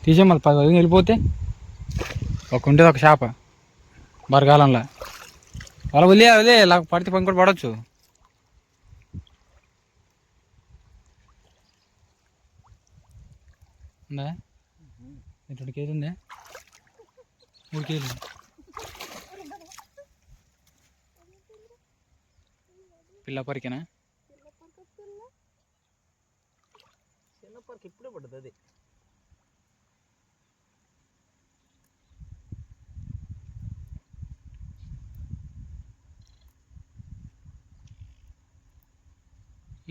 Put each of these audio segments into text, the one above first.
తీసే మళ్ళీ 10 వెళ్ళిపోతే ఒక ఉండేది ఒక చేప బరగాలంలో వాళ్ళ వదిలే ఇలా పడితే పని కూడా పడవచ్చు. ఉందా 2 కేజీ ఉందా 3 కేజీ పిల్ల పరికేనా చిన్నప్పటికి ఇప్పుడే పడుతుంది అది.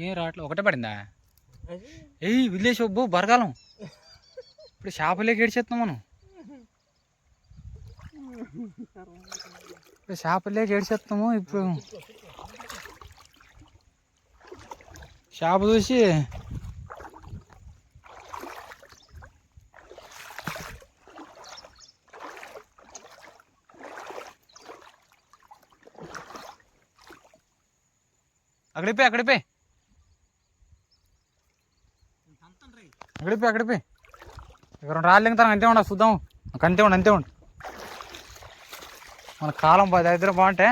ఏం రావట్లే ఒకటే పడిందా విలేజ్ ఒబ్బు బరగాలం ఇప్పుడు చేపలేక ఏడ్చేస్తున్నాం మనం. ఇప్పుడు చేపలేక ఏడ్చేస్తాము. ఇప్పుడు చేప చూసి అక్కడిపోయి అక్కడిపోయి ఇక్కడ 2 రాళ్ళు దిగుతాను అంతే ఉండ చూద్దాం. అంతే ఉండు మన కాలం 10 అయితే బాగుంటే.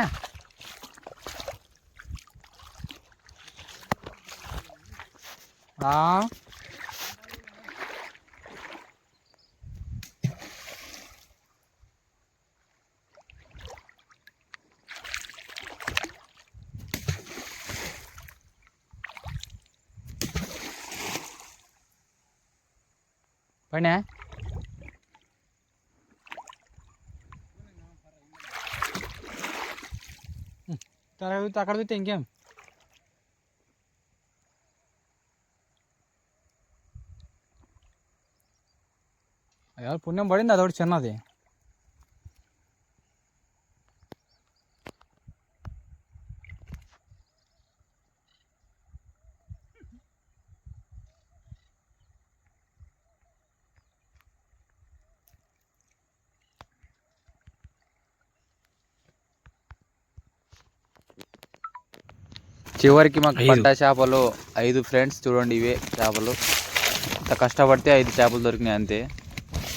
పైన అక్కడ చూస్తే ఇంకేం అయ్యా పుణ్యం పడింది అదొకటి చిన్నది. చివరికి మాకు పడ్డ చేపలు 5 ఫ్రెండ్స్. చూడండి ఇవే చేపలు. ఇంత కష్టపడితే 5 చేపలు దొరికినాయి అంతే.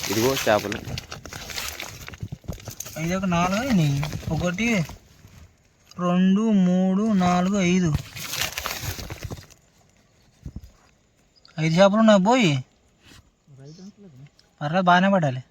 ఇదిగో చేపలు 5 4 1 2 3 4 5 చేపలు ఉన్నాయి. పోయి పర్లేదు బాగానే పడాలి.